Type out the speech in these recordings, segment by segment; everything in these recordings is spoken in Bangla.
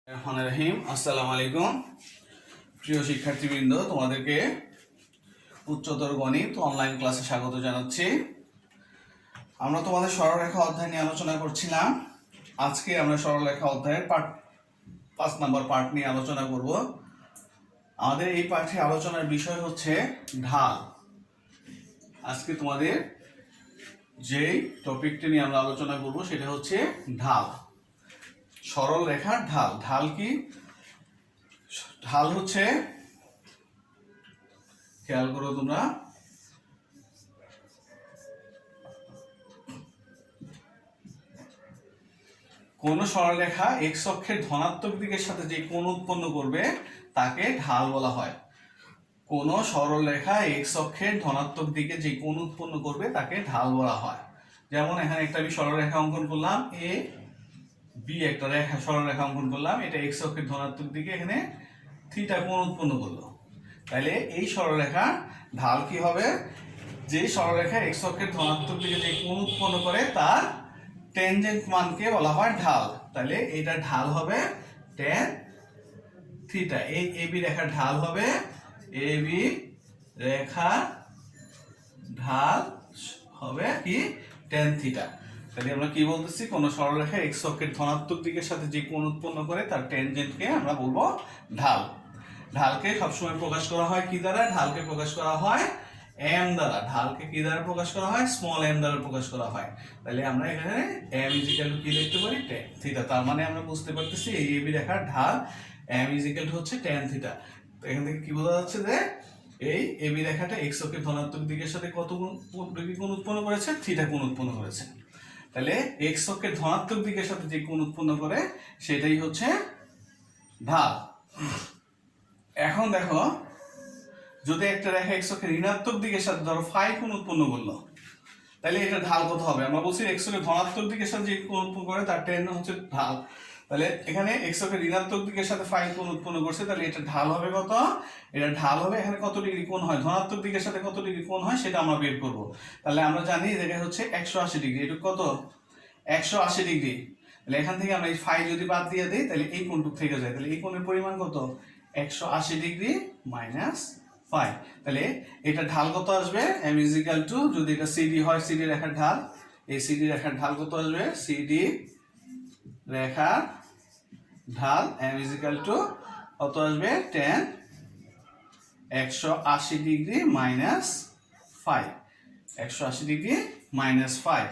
রহিম আসসালামু আলাইকুম প্রিয় শিক্ষার্থীবৃন্দ, তোমাদেরকে উচ্চতর গণিত অনলাইন ক্লাসে স্বাগত জানাচ্ছি। আমরা তোমাদের সরলরেখা অধ্যায় নিয়ে আলোচনা করছিলাম। আজকে আমরা সরলরেখা অধ্যায়ের 5 নম্বর পার্ট নিয়ে আলোচনা করব। আমাদের এই পাঠে আলোচনার বিষয় হচ্ছে ঢাল। আজকে তোমাদের যেই টপিকটি নিয়ে আমরা আলোচনা করব সেটা হচ্ছে ঢাল। সরল রেখার ঢাল। ঢাল কি? ঢাল হচ্ছে, খেয়াল করো তোমরা, কোন সরলরেখা এক্স অক্ষের ধনাত্মক দিকের সাথে যে কোণ উৎপন্ন করবে তাকে ঢাল বলা হয়। কোন সরলরেখা এক্স অক্ষের ধনাত্মক দিকে যে কোণ উৎপন্ন করবে তাকে ঢাল বলা হয়। যেমন এখানে একটা আমি সরলরেখা অঙ্কন করলাম, এ বি একটা রেখা সরলরেখা অঙ্কন করলাম, এটা এক্স অক্ষের ধনাত্মক দিকে এখানে থিটা কোণ উৎপন্ন করলো। তাহলে এই সরলরেখা ঢাল কি হবে? যে সরলরেখা এক্স অক্ষের ধনাত্মক দিকে যে কোণ উৎপন্ন করে তার ট্যানজেন্ট মানকে বলা হয় ঢাল। তাহলে এটা ঢাল হবে ট্যান থিটা। এই এবি রেখার ঢাল হবে, এবি রেখা ঢাল হবে কি? Tan theta. তাহলে আমরা কি বলতেছি? কোন সরলরেখা এক্স অক্ষের ধনাত্মক দিকের সাথে যে কোণ উৎপন্ন করে তার ট্যানজেন্টকে আমরা বলবো ঢাল। ঢালকে সবসময় প্রকাশ করা হয় কি দ্বারা? ঢালকে প্রকাশ করা হয় এম দ্বারা। ঢালকে কি দ্বারা প্রকাশ করা হয়? স্মল এম দ্বারা প্রকাশ করা হয়। তাহলে আমরা এখানে এম ইজিক্যাল টু কি লিখতে পারি? Tan theta. তার মানে আমরা বুঝতে পারতেছি এই এবি রেখার ঢাল এম ইজিক্যাল টু হচ্ছে ট্যান থিটা। তো এখান থেকে কি বোঝা যাচ্ছে যে এই এবি রেখাটা এক্স অক্ষের ধনাত্মক দিকের সাথে কত ডিগ্রি কোণ উৎপন্ন করেছে? থিটা কোণ উৎপন্ন করেছে। তাহলে এক্স অক্ষের ধনাত্মক দিকের সাথে যে কোণ উৎপন্ন করে সেটাই হচ্ছে ঢাল। এখন দেখো, যদি একটা রেখা এক্স অক্ষের ঋণাত্মক দিকের সাথে ধরো ফাই কোণ উৎপন্ন করলো, তাহলে এটা ঢাল কত হবে? আমরা বলছি এক্স অক্ষের ধনাত্মক দিকের সাথে যে কোণ উৎপন্ন করে তার ট্যান হচ্ছে ঢাল। তাহলে এখানে এক্স অক্ষের ঋণাত্মক দিকের সাথে ফাই কোণ উৎপন্ন করছে, তাহলে এটা ঢাল হবে কত? এটা ঢাল হবে এখানে কত ডিগ্রি কোণ হয়, ধনাত্মক দিকের সাথে কত ডিগ্রি কোণ হয় সেটা আমরা বের করব। তাহলে আমরা জানি এটা হচ্ছে 180 ডিগ্রি। এটা কত? 180 ডিগ্রি। তাহলে এখান থেকে আমরা এই ফাই যদি বাদ দিয়ে দিই তাহলে এই কোণটুক থেকে যায়। তাহলে এই কোণের পরিমাণ কত? 180 ডিগ্রি মাইনাস ফাই। তাহলে এটা ঢাল কত আসবে? এম ইজিক্যাল টু, যদি এটা সিডি হয়, সিডি রেখার ঢাল, এই সিডি রেখার ঢাল কত আসবে? সিডি রেখার ঢাল এম ইজিক্যাল টু কত আসবে? Tan 180 degree minus phi. 180 degree minus phi,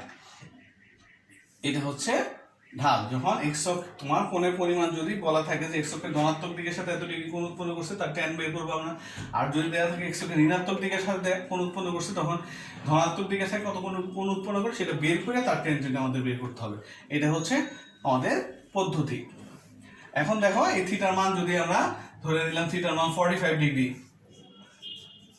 এটা হচ্ছে ঢাল। যখন এক্স অক্ষ তোমার কোণের পরিমাণ যদি বলা থাকে যে এক্স অক্ষের ধনাত্মক দিকের সাথে এত ডিগ্রি কোণ উৎপন্ন করছে তার ট্যান বের করবো আমরা। আর যদি দেওয়া থাকে এক্স অক্ষের ঋণাত্মক দিকের সাথে কোণ উৎপন্ন করছে, তখন ধনাত্মক দিকের সাথে কত কোণ উৎপন্ন করে সেটা বের করে তার ট্যানজেন্ট আমাদের বের করতে হবে। এটা হচ্ছে আমাদের পদ্ধতি। এখন দেখো, এই থিটার মান যদি আমরা ধরে নিলাম থিটার মান 45 ডিগ্রি,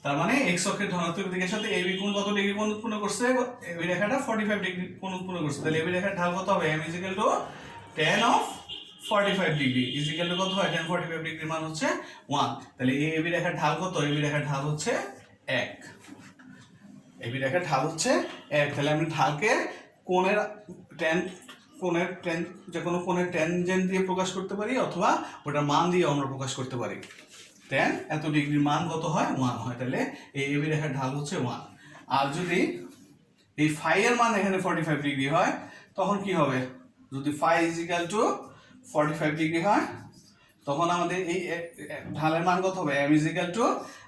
তার মানে এক্স অক্ষের ধনাত্মক দিকের সাথে এবি কোণ কত ডিগ্রি কোণ উৎপন্ন করছে? এবি রেখাটা 45 ডিগ্রি কোণ উৎপন্ন করছে। তাহলে এবি রেখার ঢাল কত হবে? M equal to tan of 45 degree equal to কত হয়? tan 45 ডিগ্রির মান হচ্ছে 1। তাহলে এই এবি রেখার ঢাল কত? এবি রেখার ঢাল হচ্ছে 1। এবি রেখার ঢাল হচ্ছে 1। তাহলে আমি ঢালকে কোণের tan যে কোনো কোণের ট্যানজেন্ট দিয়ে প্রকাশ করতে পারি, অথবা ওটার মান দিয়ে আমরা প্রকাশ করতে পারি। ট্যান এত ডিগ্রির মান কত হয়? 1 হয়। তাহলে এই এবি রেখার ঢাল হচ্ছে 1। আর যদি এই ফাই এর মান এখানে 45 ডিগ্রি হয় তখন কি হবে? যদি ফাই ইজিক্যাল টু 45 ডিগ্রি হয় তখন আমাদের এই ঢালের মান কত হবে? এম ইজিক্যাল টু,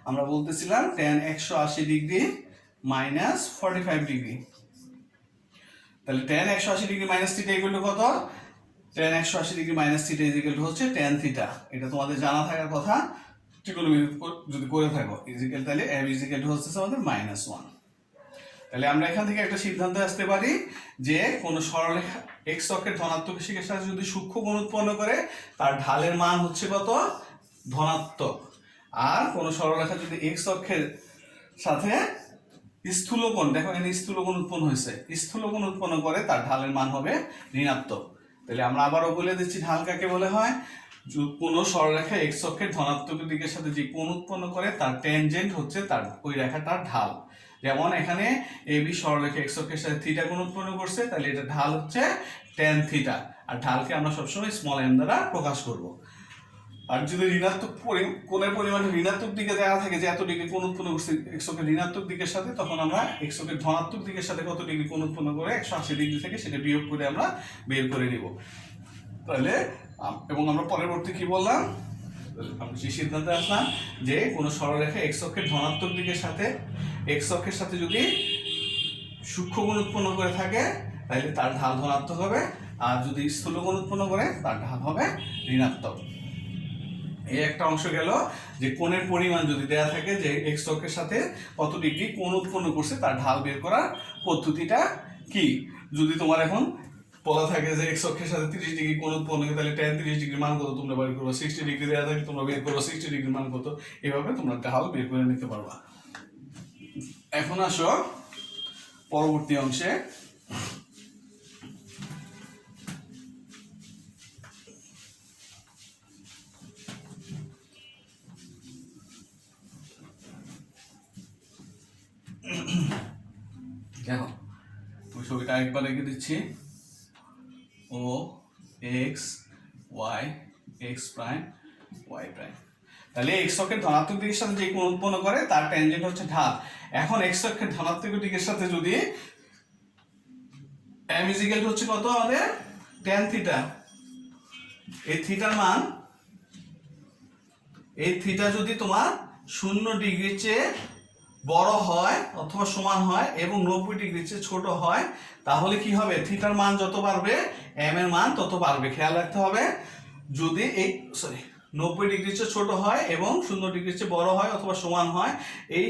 আমরা বলতেছিলাম ট্যান 180 ডিগ্রি মাইনাস 45 ডিগ্রি। তাহলে tan 180 degree minus theta equal to কত? Tan 180 degree minus theta equal to হচ্ছে ট্যান থিটা। এটা তোমাদের জানা থাকার কথা ট্রিগোনোমেট্রি যদি করে থাকো। ইজিক্যাল, তাহলে এম ইজিক্যাল টু হচ্ছে আমাদের -1। তাহলে আমরা এখান থেকে একটা সিদ্ধান্তে আসতে পারি যে কোন সরলরেখা এক্স অক্ষের ধনাত্মক দিকের সাথে যদি সূক্ষ্ম কোণ উৎপন্ন করে তার ঢালের মান হচ্ছে কত? ধনাত্মক। আর কোন সরলরেখা যদি এক্স অক্ষের সাথে স্থূল কোণ, দেখো এখানে স্থূল কোণ উৎপন্ন হয়েছে, স্থূল কোণ উৎপন্ন করে তার ঢালের মান হবে ঋণাত্মক। তাহলে আমরা আবারও বলে দিচ্ছি ঢাল কাকে বলে হয়? কোন সরলরেখা এক্স অক্ষের ধনাত্মক দিকের সাথে যে কোণ উৎপন্ন করে তার ট্যানজেন্ট হচ্ছে তার ওই রেখাটার ঢাল। যেমন এখানে এবি সরলরেখা এক্স অক্ষের সাথে থিটা কোণ উৎপন্ন করছে, তাহলে এটা ঢাল হচ্ছে ট্যান থিটা। আর ঢালকে আমরা সবসময় স্মল এম দ্বারা প্রকাশ করব। আর যদি ঋণাত্মক কোণের পরিমাণ ঋণাত্মক দিকে দেওয়া থাকে যে এত ডিগ্রি কোণ উৎপন্ন করছে এক্স অক্ষের ঋণাত্মক দিকের সাথে, তখন আমরা এক্স অক্ষের ধনাত্মক দিকের সাথে কত ডিগ্রি কোণ উৎপন্ন করে 180 ডিগ্রি থেকে সেটা বিয়োগ করে আমরা বের করে নিব। তাহলে এবং আমরা পরবর্তী কি বললাম, আমরা যে সিদ্ধান্তে আসলাম যে কোনো সরলরেখা এক্স অক্ষের ধনাত্মক দিকের সাথে এক্স অক্ষের সাথে যদি সূক্ষ্ম কোণ উৎপন্ন করে থাকে তাহলে তার ঢাল ধনাত্মক হবে, আর যদি স্থূল কোণ উৎপন্ন করে তার ঢাল হবে ঋণাত্মক। এই একটা অংশ গেল যে কোণের পরিমাণ যদি দেয়া থাকে যে এক্স অক্ষের সাথে কত ডিগ্রি কোণ উৎপন্ন করছে তার ঢাল বের করার পদ্ধতিটা কি। যদি তোমার এখন বলা থাকে যে এক্স অক্ষের সাথে 30 ডিগ্রি কোণ উৎপন্ন করে তাহলে tan 30 ডিগ্রি মান কত তোমরা বের করো, 60 ডিগ্রি দেওয়া থাকে তোমরা বের করো 60 ডিগ্রি মান কত, এভাবে তোমরা ঢাল বের করে নিতে পারবা। এখন আসো পরবর্তী অংশে। দেখো ওই ছবিটা একবার রেখে দিচ্ছি, O X Y X prime Y prime. তাহলে এক্স অক্ষের ধনাত্মক দিকের সাথে যে কোণ উৎপন্ন করে তার ট্যানজেন্ট হচ্ছে ঢাল। এখন এক্স অক্ষের ধনাত্মক দিকের সাথে যদি m = হচ্ছে কত আমাদের tan থিটা, এই থিটার মান, এই থিটা যদি তোমার 0 ডিগ্রির চেয়ে বড় হয় অথবা সমান হয় এবং 90 ডিগ্রির চেয়ে ছোট হয়, তাহলে কি হবে, থিটার মান যত বাড়বে m এর মান তত বাড়বে। খেয়াল রাখতে হবে, যদি এই 90 ডিগ্রির চেয়ে ছোট হয় এবং 0 ডিগ্রির চেয়ে বড় হয় অথবা সমান হয়, এই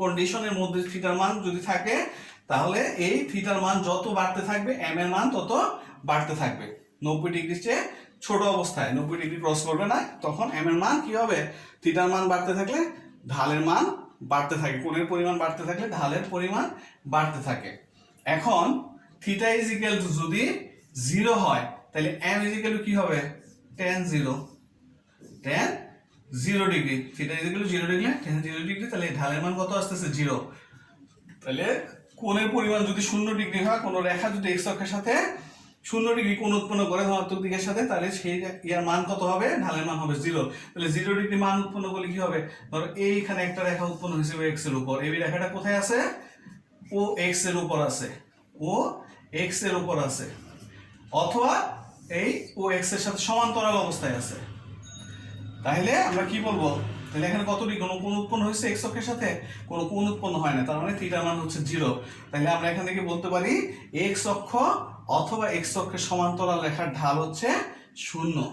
কন্ডিশনের মধ্যে থিটার মান যদি থাকে তাহলে এই থিটার মান যত বাড়তে থাকবে m এর মান তত বাড়তে থাকবে। 90 ডিগ্রির চেয়ে ছোট অবস্থায় 90 ডিগ্রি ক্রস করবে না, তখন m এর মান কি হবে, থিটার মান বাড়তে থাকলে ঢালের মান বাড়তে থাকে, কোণের পরিমাণ বাড়তে থাকলে ঢালের পরিমাণ বাড়তে থাকে। এখন থিটা যদি 0 হয় তাহলে m কি হবে, tan 0 degree, theta 0 degree tan 0 degree, তাহলে ঢালের মান কত আসতেছে 0। তাহলে কোণের পরিমাণ যদি 0 ডিগ্রি হয়, কোন রেখা যদি এক্স অক্ষের সাথে 0 ডিগ্রি কোণ উৎপন্ন করে ধনাত্মক দিকের সাথে, তাহলে সেই ইয়ার মান কত হবে, ঢালের মান হবে 0। তাহলে 0 ডিগ্রি মান উৎপন্ন করলে কি হবে, ধরো এইখানে একটা রেখা উৎপন্ন হয়েছে এক্স এর উপর, এই রেখাটা কোথায় আছে, ও এক্স এর উপর আছে, ও এক্স এর উপর আছে, অথবা এই ও এক্স এর সাথে সমান্তরাল অবস্থায় আছে। তাহলে আমরা কি বলবো, তাহলে এখানে কত ডিগ্রি কোনো কোণ উৎপন্ন হয়েছে এক্স অক্ষের সাথে, কোনো কোণ উৎপন্ন হয় না, তার মানে থিটার মান হচ্ছে 0। তাহলে আমরা এখান থেকে বলতে পারি এক্স অক্ষ অথবা এক্স অক্ষের সমান্তরাল রেখার ঢাল হচ্ছে 0।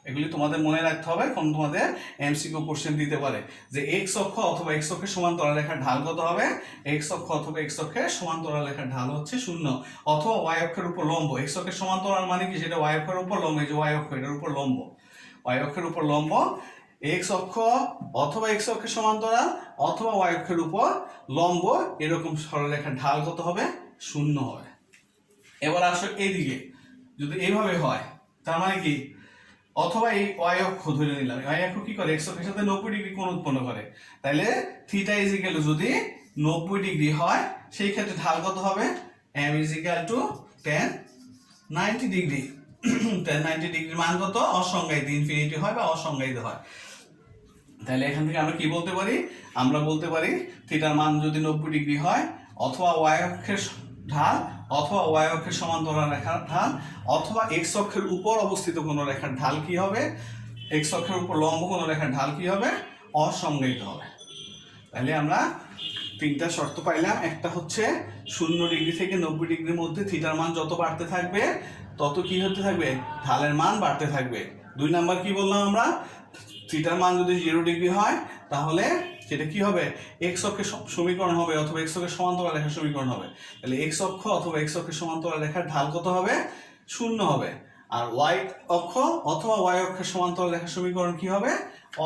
এগুলি তোমাদের মনে রাখতে হবে, কোন তোমাদের এমসিকিউ কোশ্চেন দিতে পারে যে এক্স অক্ষ অথবা এক্স অক্ষের সমান্তরাল রেখার ঢাল কত হবে, এক্স অক্ষ অথবা এক্স অক্ষের সমান্তরাল রেখার ঢাল হচ্ছে 0, অথবা ওয়াই অক্ষের উপর লম্ব। এক্স অক্ষের সমান্তরাল মানে কি, সেটা ওয়াই অক্ষের উপর লম্ব, এই যে ওয়াই অক্ষ এটার উপর লম্ব, ওয়াই অক্ষের উপর লম্ব, এক্স অক্ষ অথবা এক্স অক্ষের সমান্তরাল অথবা ওয়াই অক্ষের উপর লম্ব, এরকম সরলরেখার ঢাল কত হবে, 0 হবে। এবার আসো এইদিকে, যদি এইভাবে হয় তার মানে কি, অথবা এই ওয়াই অক্ষ ধরে নিলাম, ওয়াই অক্ষ কি করে, এক্স অক্ষের সাথে 90 ডিগ্রি কোণ উৎপন্ন করে, তাহলে থিটা যদি 90 ডিগ্রি হয় সেই ক্ষেত্রে ঢাল কত হবে, m tan 90 ডিগ্রি। tan 90 ডিগ্রির মান কত, অসংজ্ঞায়িত, ইনফিনিটি হয় বা অসংজ্ঞায়িত হয়। তাহলে এখান থেকে আমরা কি বলতে পারি, আমরা বলতে পারি থিটার মান যদি 90 ডিগ্রি হয়, অথবা ওয়াই অক্ষের ঢাল অথবা ওয়াই অক্ষের সমান্তরাল রেখার ঢাল অথবা এক্স অক্ষের উপর অবস্থিত কোনো রেখার ঢাল কি হবে, এক্স অক্ষের উপর লম্ব কোনো রেখার ঢাল কি হবে, অসংজ্ঞায়িত হবে। তাহলে আমরা 3টা শর্ত পাইলাম, একটা হচ্ছে 0 ডিগ্রি থেকে 90 ডিগ্রির মধ্যে থিটার মান যত বাড়তে থাকবে তত কি হতে থাকবে, ঢালের মান বাড়তে থাকবে। 2 নাম্বার কি বললাম আমরা, থিটার মান যদি 0 ডিগ্রি হয় তাহলে সেটা কি হবে, এক্স অক্ষের সমীকরণ হবে অথবা এক্স অক্ষের সমান্তরাল রেখার সমীকরণ হবে। তাহলে এক্স অক্ষ অথবা এক্স অক্ষের সমান্তরাল রেখার ঢাল কত হবে, 0 হবে। আর ওয়াই অক্ষ অথবা ওয়াই অক্ষের সমান্তরাল রেখার সমীকরণ কি হবে,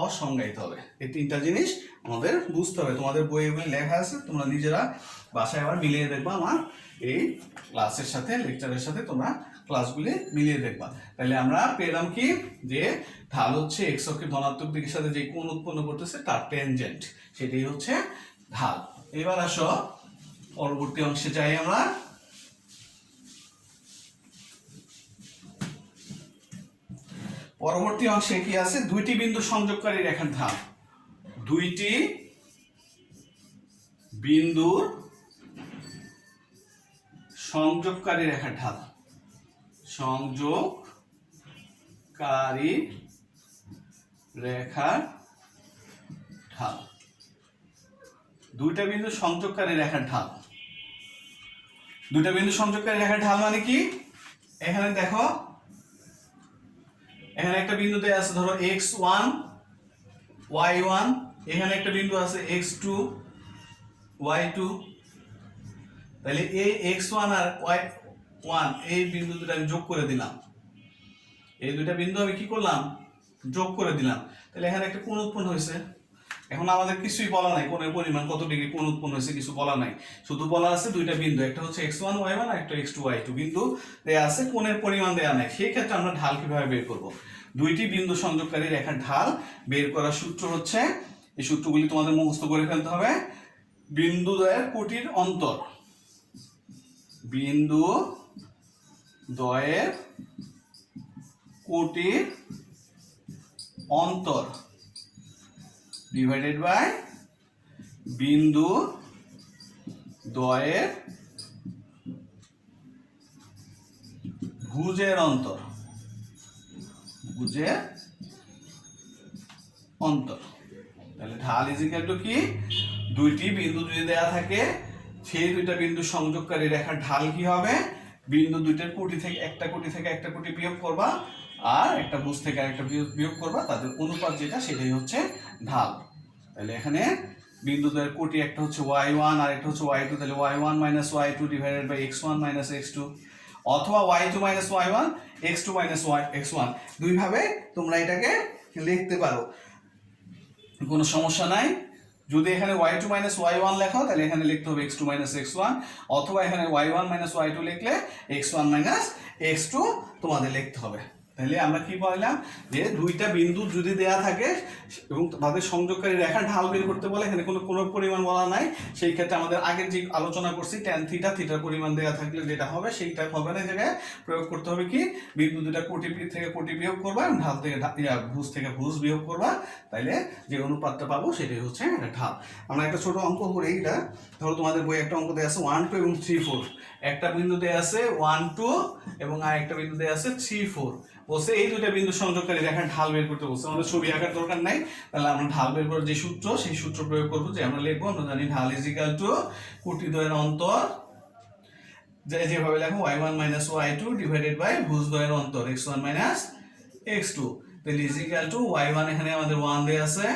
অসংজ্ঞায়িত হবে। এই 3টা জিনিস আমাদের বুঝতে হবে, তোমাদের বইয়ে লেখা আছে, তোমরা নিজেরা বাসায় আবার মিলিয়ে দেখবা, আমার এই ক্লাসের সাথে লেকচারের সাথে তোমরা ক্লাসগুলি মিলিয়ে দেখবা। তাহলে আমরা পেলাম কি, যে ঢাল হচ্ছে এক্স অক্ষের ধনাত্মক দিকের সাথে যে কোণ উৎপন্ন করতেছে তার ট্যানজেন্ট, সেটাই হচ্ছে ঢাল। এবার আসো পরবর্তী অংশে যাই আমরা। পরবর্তী অংশে কি আছে, দুইটি বিন্দু সংযোগকারী রেখার ঢাল, দুইটি বিন্দুর সংযোগকারী রেখার ঢাল, সংযোগকারী রেখার ঢাল, দুইটা বিন্দু সংযোগকারী রেখার ঢাল। দুইটা বিন্দু সংযোগকারী রেখার ঢাল মানে কি, এখানে দেখো এখানে একটা বিন্দু দেয়া আছে ধরো x1 y1, এখানে একটা বিন্দু আছে x2 y2, তাহলে এই x1 আর y1 এই বিন্দু দুটো আমি যোগ করে দিলাম, এই দুইটা বিন্দু আমি কি করলাম, যোগ করে দিলাম, তাহলে এখানে একটা কোণ উৎপন্ন হয়েছে। এখন আমাদের কিছুই বলা নাই কোণের পরিমাণ কত ডিগ্রি কোণ উৎপন্ন হয়েছে, কিছু বলা নাই, শুধু বলা আছে দুইটা বিন্দু, একটা হচ্ছে x1 y1 আর একটা x2 y2 বিন্দু দেয়া আছে, কোণের পরিমাণ দেয়া নাই। সেই ক্ষেত্রে আমরা ঢাল কিভাবে বের করব, দুইটি বিন্দু সংযোগকারী রেখার ঢাল বের করার সূত্র হচ্ছে, এই সূত্রগুলি তোমাদের মুখস্থ করে ফেলতে হবে। বিন্দু দ্বয়ের কোটির অন্তর, বিন্দু দ্বয়ের কোটির অন্তর ডিভাইডেড বাই বিন্দু দ্বয়ের ভুজের অন্তর, ভুজের অন্তর। তাহলে ঢাল ইজ ইকুয়াল টু কি, দুইটি বিন্দু যদি দেয়া থাকে সেই দুইটা বিন্দু সংযোগকারী রেখার ঢাল কি হবে, বিন্দু দুইটার কোটি থেকে একটা কোটি বিয়োগ করবা আর একটা ভুজ থেকে আরেকটা বিয়োগ করবা, তাদের অনুপাত যেটা সেটাই হচ্ছে ঢাল। তাহলে এখানে বিন্দু দ্বয়ের কোটি একটা হচ্ছে y1 আর একটা হচ্ছে y2, তাহলে y1 minus y2 divided by x1 minus x2, অথবা y2 minus y1 x2 minus x1, দুইভাবে তোমরা এটাকে লিখতে পারো, কোনো সমস্যা নাই। যদি এখানে y2 মাইনাস y1 লেখো তাহলে এখানে লিখতে হবে x2 মাইনাস x1, অথবা এখানে y1 মাইনাস y2 লিখলে x1 মাইনাস x2 তোমাদের লিখতে হবে। তাহলে আমরা কি বললাম, যে দুইটা বিন্দু যদি দেয়া থাকে এবং তাদের সংযোগকারী রেখার ঢাল বের করতে বলে, এখানে কোনো পরিমাণ বলা নাই, সেই ক্ষেত্রে আমাদের আগের যে আলোচনা করছি tan থিটা, থিটার পরিমাণ দেয়া থাকলে যেটা হবে সেইটা হবে না, জায়গায় প্রয়োগ করতে হবে কি, বিন্দু দুটা কোটি থেকে কোটি বিয়োগ করবা এবং ঢাল থেকে ভুজ থেকে ভুজ বিয়োগ করবা, তাইলে যে অনুপাতটা পাবো সেটাই হচ্ছে একটা ঢাল। আমরা একটা ছোট অঙ্ক করি, এটা ধরো তোমাদের বই একটা অঙ্ক দেয়া আছে 1 2 এবং 3 4, একটা বিন্দু দেয়া আছে 1 2 এবং আরেকটা বিন্দু দেয়া আছে 3 4, বলছে এই দুইটা বিন্দু সংযোগকারী রেখার ঢাল বের করতে বলছে। আমাদের ছবি আঁকার দরকার নাই, তাহলে আমরা ঢাল বের করার যে সূত্র সেই সূত্র প্রয়োগ করবো, যে আমরা লিখবো, আমরা জানি ঢাল ইজ ইকুয়াল টু কোটি দ্বয়ের অন্তর, যেভাবে লেখো y1 minus y2 divided by ভুজ দ্বয়ের অন্তর x1 মাইনাস x2, তাহলে ইজ ইকুয়াল টু y1 এখানে আমাদের 1 দেয়া আছে,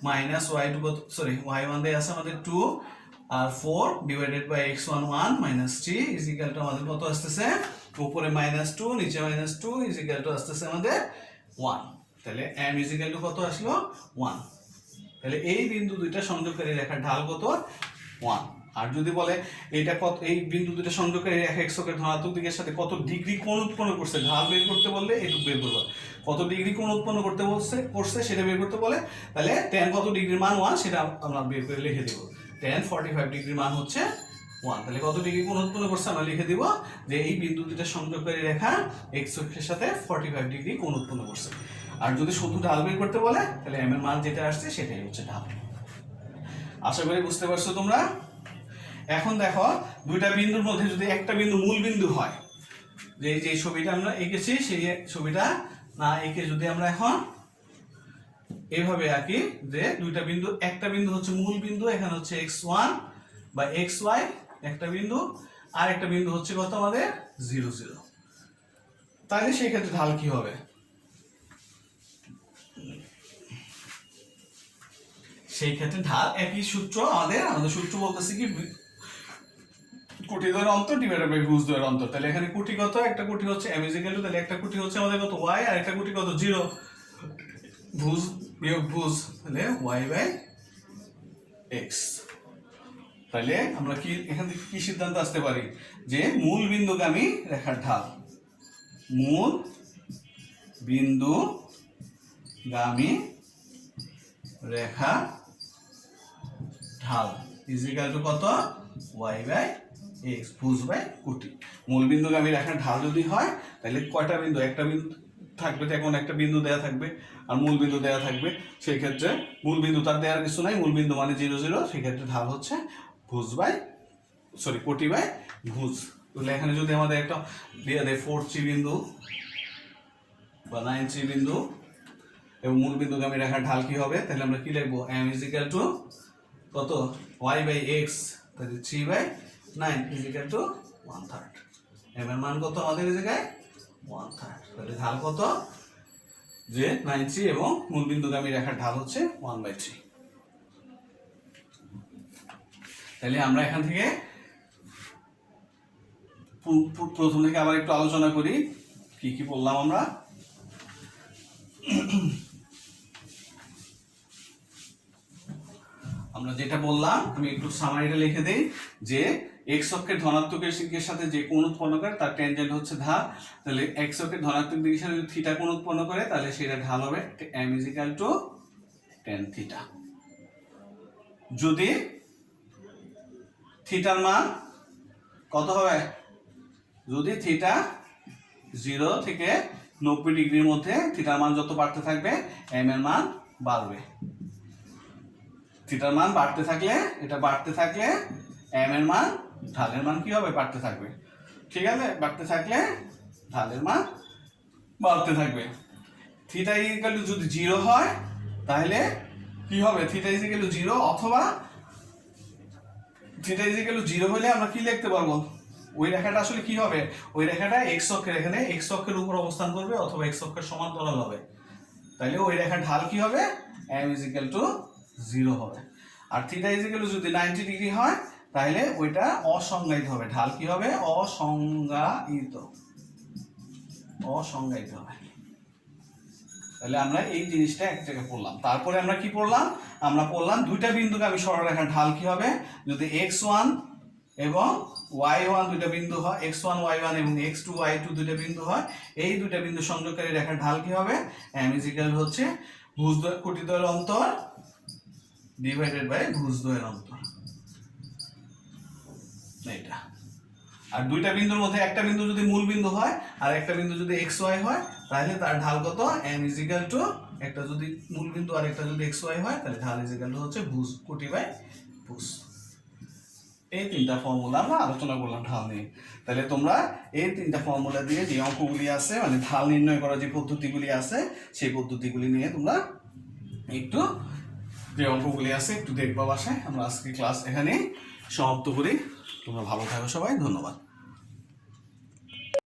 মাইনাস y2 y1 দেয়া আছে আমাদের 2 আর 4 divided by x1 1 minus 3 is equal to আমাদের কত আসতেছে, উপরে মাইনাস 2 নিচে মাইনাস 2 ইজ ইকুয়াল টু আসতেছে আমাদের 1, তাহলে m ইজ ইকুয়াল টু কত আসলো 1। তাহলে এই বিন্দু দুইটা সংযোগকারী রেখার ঢাল কত 1। আর যদি বলে এইটা কত, এই বিন্দু দুইটা সংযোগকারী রেখা x অক্ষের ধনাত্মক দিকের সাথে কত ডিগ্রি কোণ উৎপন্ন করছে, ঢাল বের করতে বললে এটুকু বের করবো, কত ডিগ্রি কোণ উৎপন্ন করছে সেটা বের করতে বলে, তাহলে tan কত ডিগ্রির মান 1 সেটা আমরা বের করে লিখে দেব, tan 45 ডিগ্রির মান হচ্ছে 1, তাহলে কত ডিগ্রি কোণ উৎপন্ন করছে আমরা লিখে দিব যে এই বিন্দু দুইটা সংযোগকারী রেখা x অক্ষের সাথে 45 ডিগ্রি কোণ উৎপন্ন করছে। আর যদি শুধু ঢাল বের করতে বলে তাহলে m এর মান যেটা আসছে সেটাই হচ্ছে ঢাল। আশা করি বুঝতে পারছো তোমরা। এখন দেখো দুইটা বিন্দুর মধ্যে যদি একটা বিন্দু মূল বিন্দু হয়, যে ছবিটা আমরা এঁকেছি সেই ছবিটা না এঁকে যদি আমরা এখন এইভাবে আঁকি, যে দুইটা বিন্দু, একটা বিন্দু হচ্ছে মূল বিন্দু, এখানে হচ্ছে x1 বা xy একটা বিন্দু, আর একটা বিন্দু হচ্ছে কত আমাদের 0 0, তাহলে সেই ক্ষেত্রে ঢাল কি হবে, সেই ক্ষেত্রে ঢাল একই সূত্র, আমাদের সূত্র বলতেছে কি কোটি দ্বয়ের অন্তর ডিভাইডেড বাই ভুজ দ্বয়ের অন্তর। তাহলে এখানে কোটি কত, একটা কোটি হচ্ছে m ইজ ইকুয়াল টু, তাহলে একটা কোটি হচ্ছে আমাদের কত y আর একটা কোটি কত 0, ভুজ বিয়োগ ভুজ তাহলে y বাই x। তাহলে আমরা কি এখান থেকে কি সিদ্ধান্ত আসতে পারি, যে মূল বিন্দুগামী রেখার ঢাল, মূল বিন্দুগামী রেখা ঢাল ইজ ইকুয়াল টু কত y বাই x, ভুজ বাই কোটি। মূল বিন্দুগামী রেখার ঢাল যদি হয় তাহলে কয়টা বিন্দু, একটা বিন্দু থাকবে, এখন একটা বিন্দু দেয়া থাকবে আর মূল বিন্দু দেয়া থাকবে, সেই ক্ষেত্রে মূল বিন্দু তার দেওয়ার কিছু নাই, মূল বিন্দু মানে 0 0, সেই ক্ষেত্রে ঢাল হচ্ছে কোটি বাই ভুজ। তাহলে এখানে যদি আমাদের একটা দিয়ে দেয় 4C বিন্দু বা 9C বিন্দু এবং মূল বিন্দুগামী রেখার ঢাল কি হবে, তাহলে আমরা কি লিখবো, m is equal to কত, y by x, তাহলে 3/9 is equal to 1/3। m এর মান কত আমাদের এই জায়গায় 1/3, তাহলে ঢাল কত, যে 9C এবং মূল বিন্দুগামী রেখার ঢাল হচ্ছে 1/3। তাহলে আমরা এখান থেকে প্রথম থেকে আবার একটু আলোচনা করি কি কি বললাম আমরা। আমরা যেটা বললাম আমি একটু সামারিটা লিখে দেই, যে এক্স অক্ষের ধনাত্মক দিকের সাথে যে কোণ উৎপন্ন করে তার ট্যানজেন্ট হচ্ছে ঢাল। তাহলে এক্স অক্ষের ধনাত্মক দিকের সাথে যদি থিটা কোণ উৎপন্ন করে তাহলে সেটা ঢাল হবে m is equal to tan theta. যদি থিটার মান কত হবে, যদি থিটা 0 থেকে 90 ডিগ্রির মধ্যে থিটার মান যত বাড়তে থাকবে m এর মান বাড়বে। থিটার মান বাড়তে থাকলে, এটা বাড়তে থাকলে m এর মান, ঢালের মান কি হবে, বাড়তে থাকবে। ঠিক আছে, বাড়তে থাকলে ঢালের মান বাড়তে থাকবে। থিটা ইকুয়াল টু যদি 0 হয় তাহলে কি হবে, থিটা ইকুয়াল টু 0 অথবা থিটা ইকুয়াল টু 0 হলে আমরা কি লিখতে পারবো, ওই রেখাটা আসলে কি হবে, ওই রেখাটা এক্স অক্ষের, এখানে এক্স অক্ষের উপর অবস্থান করবে অথবা এক্স অক্ষের সমান্তরাল হবে। তাহলে ওই রেখার ঢাল কি হবে, m is equal to 0 হবে। আর থিটা ইকুয়াল টু যদি 90 ডিগ্রি হয় তাহলে ওইটা অসংজ্ঞায়িত হবে, ঢাল কি হবে, অসংজ্ঞায়িত হবে। তাহলে আমরা এই জিনিসটা এক জায়গায় পড়লাম। তারপরে আমরা কি পড়লাম, আমরা পড়লাম দুইটা বিন্দুগামী সরলরেখার ঢাল কি হবে, যদি x1 এবং y1 দুইটা বিন্দু হয়, x1 y1 এবং x2 y2 দুইটা বিন্দু হয়, এই দুইটা বিন্দু সংযোগকারী রেখার ঢাল কি হবে, m is equal হচ্ছে ভুজদ্বয় কোটিদ্বয়ের অন্তর ডিভাইডেড বাই ভুজদ্বয়ের অন্তর, এইটা। আর দুইটা বিন্দুর মধ্যে একটা বিন্দু যদি মূল বিন্দু হয় আর একটা বিন্দু যদি xy হয় তাহলে তার ঢাল কত, m is equal to, একটা যদি মূল বিন্দু আর একটা যদি xy হয় তাহলে ঢাল is equal to হচ্ছে ভুজ কোটি বাই ভুজ। এই তিনটা ফর্মুলা আমরা আলোচনা করলাম ঢাল নিয়ে। তাহলে তোমরা এই তিনটা ফর্মুলা দিয়ে যে অঙ্কগুলি আছে, মানে ঢাল নির্ণয় করার যে পদ্ধতিগুলি আছে সেই পদ্ধতিগুলি নিয়ে তোমরা একটু, যে অঙ্কগুলি আছে একটু দেখবা বাসায়। আমরা আজকে ক্লাস এখানে সমাপ্ত করি। তোমরা ভালো থাকো সবাই, ধন্যবাদ।